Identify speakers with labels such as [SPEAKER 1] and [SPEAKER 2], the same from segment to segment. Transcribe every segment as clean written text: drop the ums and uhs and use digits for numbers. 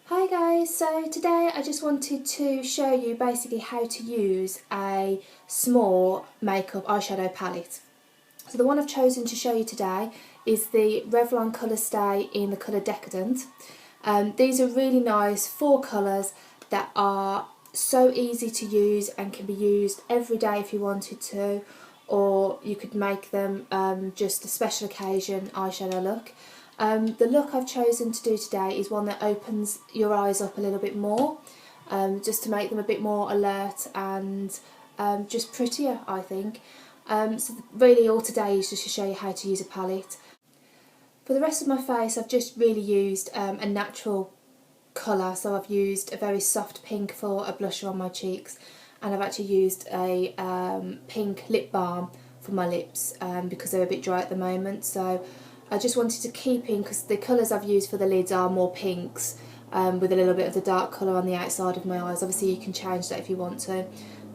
[SPEAKER 1] Hi guys, so today I just wanted to show you basically how to use a small makeup eyeshadow palette. So the one I've chosen to show you today is the Revlon Colour Stay in the colour Decadent. These are really nice 4 colours that are so easy to use and can be used every day if you wanted to, or you could make them just a special occasion eyeshadow look. The look I've chosen to do today is one that opens your eyes up a little bit more, just to make them a bit more alert and just prettier, I think. So really all today is just to show you how to use a palette. For the rest of my face I've just really used a natural colour, so I've used a very soft pink for a blusher on my cheeks, and I've actually used a pink lip balm for my lips because they're a bit dry at the moment. So I just wanted to keep in, because the colours I've used for the lids are more pinks with a little bit of the dark colour on the outside of my eyes. Obviously you can change that if you want to,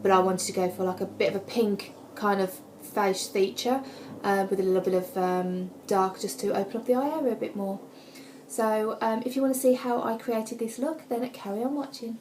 [SPEAKER 1] but I wanted to go for like a bit of a pink kind of face feature with a little bit of dark, just to open up the eye area a bit more. So if you want to see how I created this look, then carry on watching.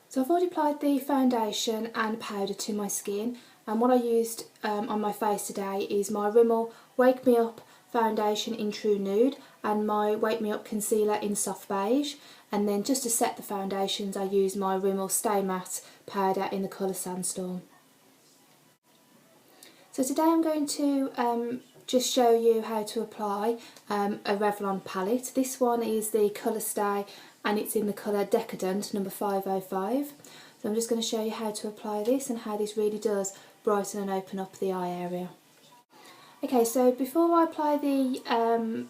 [SPEAKER 1] So I've already applied the foundation and powder to my skin, and what I used on my face today is my Rimmel Wake Me Up foundation in True Nude and my Wake Me Up concealer in Soft Beige, and then just to set the foundations I used my Rimmel Stay Matte powder in the colour Sandstorm. So today I'm going to just show you how to apply a Revlon palette. This one is the Colour Stay and it's in the colour Decadent number 505. So I'm just going to show you how to apply this and how this really does brighten and open up the eye area. Okay, so before I apply the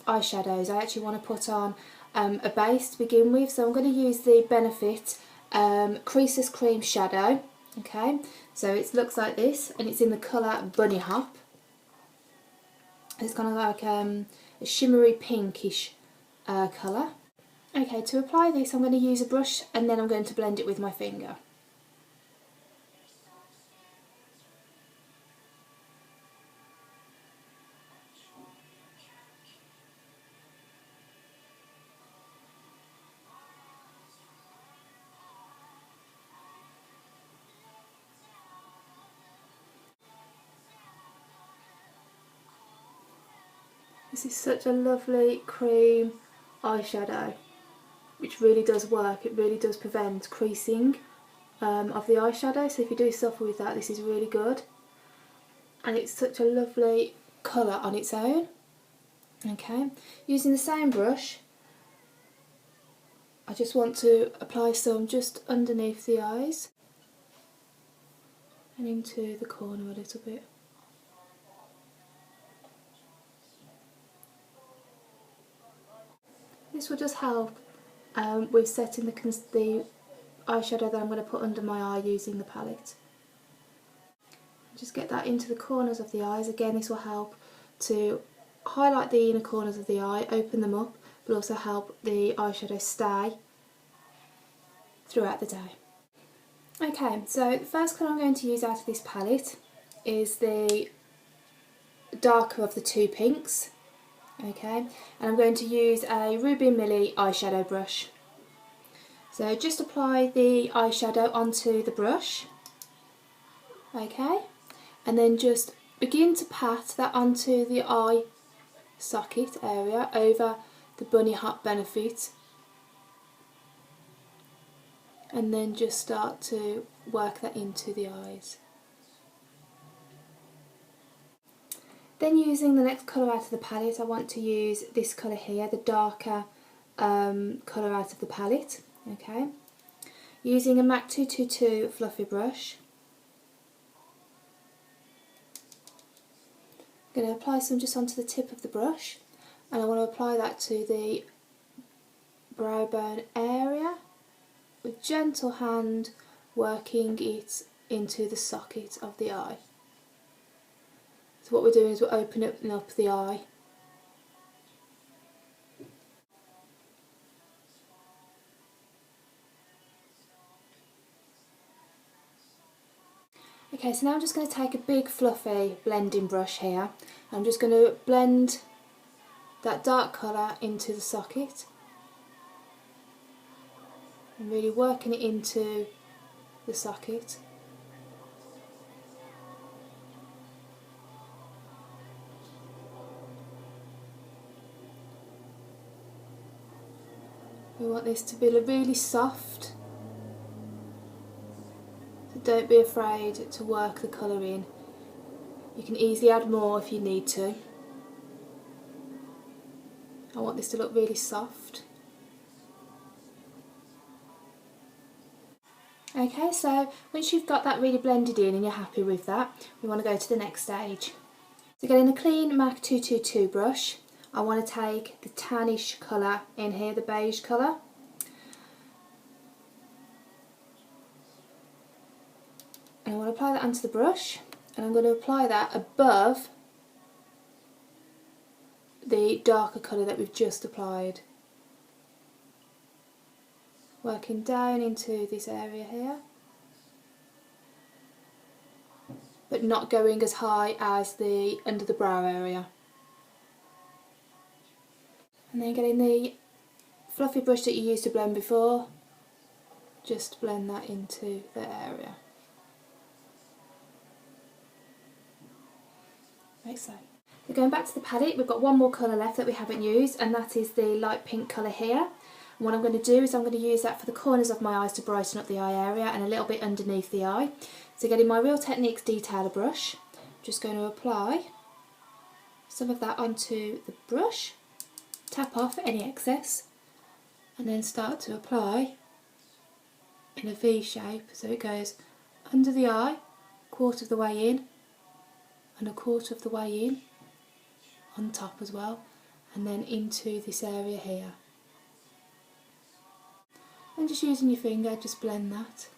[SPEAKER 1] eyeshadows, I actually want to put on a base to begin with. So I'm going to use the Benefit Creaseless Cream Shadow. Okay, so it looks like this and it's in the colour Bunny Hop. It's kind of like a shimmery pinkish colour. Okay, to apply this I'm going to use a brush and then I'm going to blend it with my finger. This is such a lovely cream eyeshadow, which really does work. It really does prevent creasing of the eyeshadow, so if you do suffer with that, this is really good. And it's such a lovely colour on its own. Okay, using the same brush, I just want to apply some just underneath the eyes and into the corner a little bit. This will just help with setting the eyeshadow that I'm going to put under my eye using the palette. Just get that into the corners of the eyes. Again, this will help to highlight the inner corners of the eye, open them up, but also help the eyeshadow stay throughout the day. Okay, so the first colour I'm going to use out of this palette is the darker of the 2 pinks. Okay, and I'm going to use a Ruby Millie eyeshadow brush. So just apply the eyeshadow onto the brush, okay, and then just begin to pat that onto the eye socket area over the Bunny Hop Benefit, and then just start to work that into the eyes. Then using the next colour out of the palette, I want to use this colour here, the darker colour out of the palette. Okay, using a MAC 222 fluffy brush, I'm going to apply some just onto the tip of the brush, and I want to apply that to the brow bone area with gentle hand, working it into the socket of the eye. So what we're doing is we're opening up the eye. Okay, so now I'm just going to take a big fluffy blending brush here. I'm just going to blend that dark colour into the socket and really working it into the socket. We want this to be really soft, so don't be afraid to work the colour in. You can easily add more if you need to. I want this to look really soft. Okay, so once you've got that really blended in and you're happy with that, we want to go to the next stage. So getting a clean MAC 222 brush, I want to take the tannish colour in here, the beige colour. And I want to apply that onto the brush, and I'm going to apply that above the darker colour that we've just applied. Working down into this area here, but not going as high as the under the brow area. And then getting the fluffy brush that you used to blend before, just blend that into the area. Like so. So going back to the palette, we've got one more colour left that we haven't used, and that is the light pink colour here. And what I'm going to do is I'm going to use that for the corners of my eyes to brighten up the eye area and a little bit underneath the eye. So getting my Real Techniques detailer brush, I'm just going to apply some of that onto the brush, tap off any excess, and then start to apply in a V shape, so it goes under the eye, quarter of the way in, and a quarter of the way in, on top as well, and then into this area here. And just using your finger, just blend that.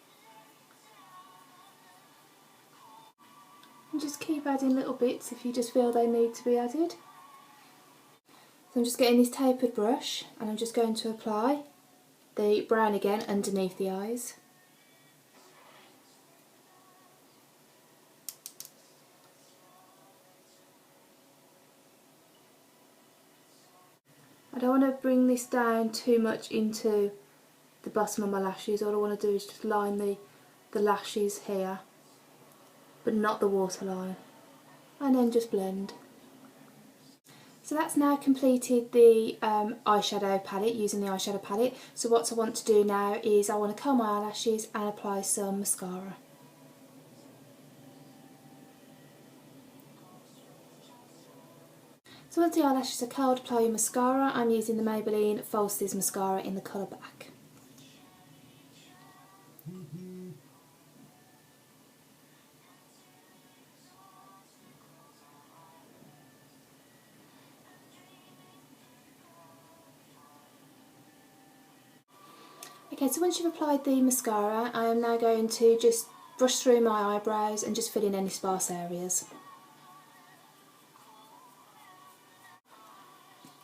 [SPEAKER 1] And just keep adding little bits if you just feel they need to be added. So I'm just getting this tapered brush, and I'm just going to apply the brown again underneath the eyes. I don't want to bring this down too much into the bottom of my lashes. All I want to do is just line the lashes here, but not the waterline, and then just blend. So that's now completed the eyeshadow palette, using the eyeshadow palette. So what I want to do now is I want to curl my eyelashes and apply some mascara. So once the eyelashes are curled, apply your mascara. I'm using the Maybelline Falsies mascara in the colour Black. Okay, so once you've applied the mascara, I am now going to just brush through my eyebrows and just fill in any sparse areas.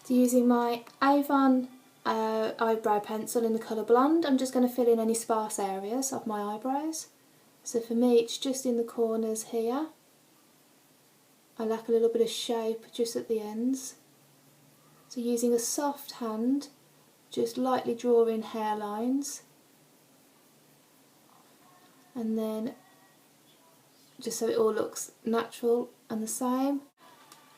[SPEAKER 1] So using my Avon eyebrow pencil in the colour Blonde, I'm just going to fill in any sparse areas of my eyebrows. So for me it's just in the corners here. I lack a little bit of shape just at the ends. So using a soft hand, just lightly draw in hairlines, and then just so it all looks natural and the same.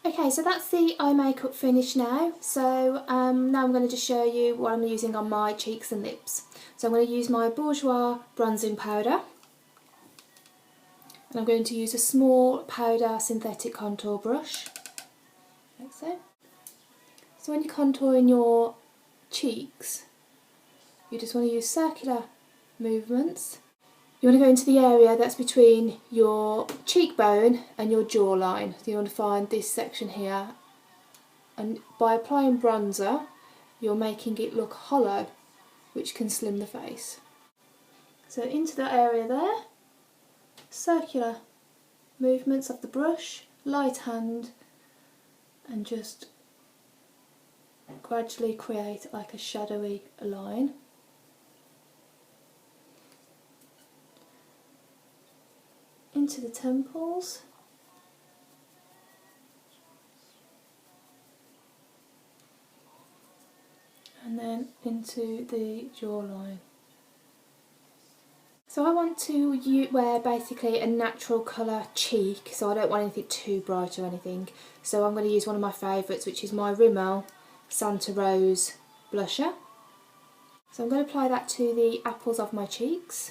[SPEAKER 1] Okay, so that's the eye makeup finished now. So now I'm going to just show you what I'm using on my cheeks and lips. So I'm going to use my Bourjois bronzing powder, and I'm going to use a small powder synthetic contour brush, like so. So when you're contouring your cheeks, you just want to use circular movements. You want to go into the area that's between your cheekbone and your jawline. So you want to find this section here, and by applying bronzer you're making it look hollow, which can slim the face. So into the area there, circular movements of the brush, light hand, and just gradually create like a shadowy line. Into the temples, and then into the jawline. So I want to wear basically a natural colour cheek, so I don't want anything too bright or anything. So I'm going to use one of my favourites, which is my Rimmel Santa Rose blusher. So I'm going to apply that to the apples of my cheeks.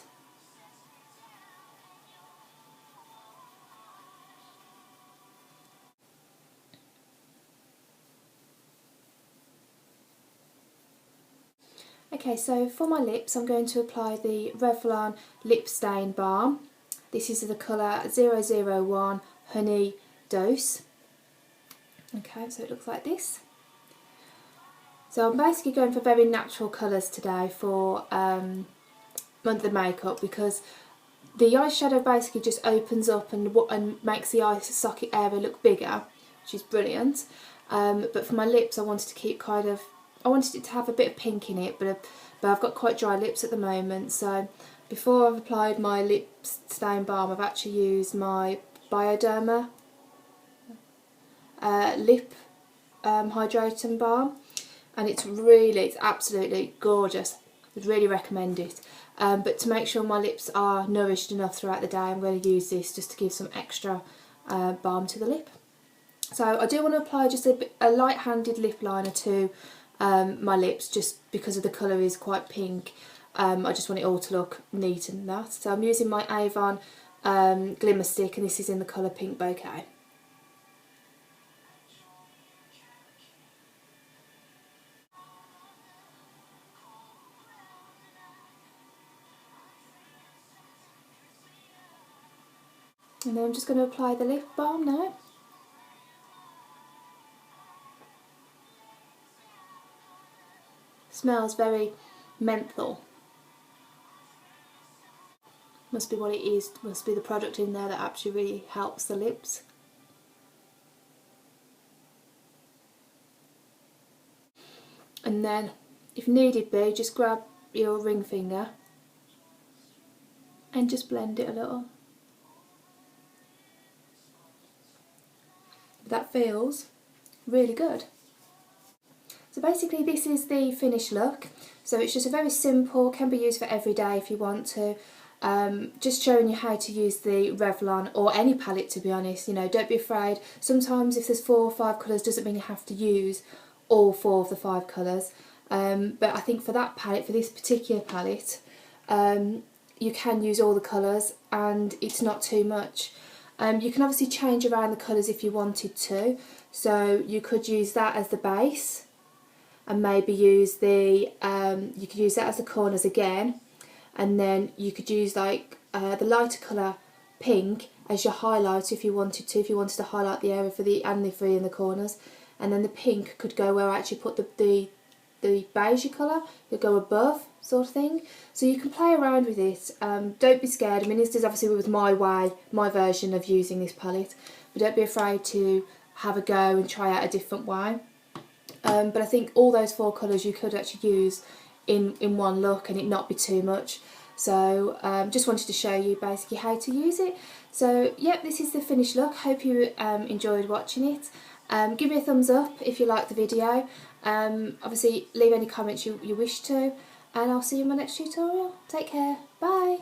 [SPEAKER 1] Okay, so for my lips I'm going to apply the Revlon Lip Stain Balm. This is the colour 001 Honey Douce. Okay, so it looks like this. So I'm basically going for very natural colours today for the makeup, because the eyeshadow basically just opens up and makes the eye socket area look bigger, which is brilliant. But for my lips I wanted to keep I wanted it to have a bit of pink in it, but I've got quite dry lips at the moment, so before I've applied my lip stain balm I've actually used my Bioderma lip hydrating balm, and it's absolutely gorgeous. I'd really recommend it. But to make sure my lips are nourished enough throughout the day, I'm going to use this just to give some extra balm to the lip. So I do want to apply just a light-handed lip liner to my lips, just because of the colour is quite pink. I just want it all to look neat and that. So I'm using my Avon glimmer stick, and this is in the colour Pink Bouquet. And then I'm just going to apply the lip balm now. Smells very menthol. Must be what it is, must be the product in there that actually really helps the lips. And then, if needed be, just grab your ring finger and just blend it a little. That feels really good. So basically this is the finished look. So it's just a very simple, can be used for every day if you want to. Just showing you how to use the Revlon, or any palette to be honest. You know, don't be afraid. Sometimes if there's 4 or 5 colours doesn't mean you have to use all 4 of the 5 colours. But I think for that palette, for this particular palette, you can use all the colours and it's not too much. You can obviously change around the colours if you wanted to. So you could use that as the base, and maybe use you could use that as the corners again, and then you could use like the lighter colour pink as your highlight if you wanted to highlight the area for the three in the corners, and then the pink could go where I actually put the beige colour, it'll go above, sort of thing. So you can play around with it. Don't be scared. I mean, this is obviously with my version of using this palette, but don't be afraid to have a go and try out a different way. But I think all those 4 colours you could actually use in one look and it not be too much. So just wanted to show you basically how to use it. So yep, this is the finished look. Hope you enjoyed watching it. Give me a thumbs up if you liked the video. Obviously leave any comments you wish to, and I'll see you in my next tutorial. Take care, bye.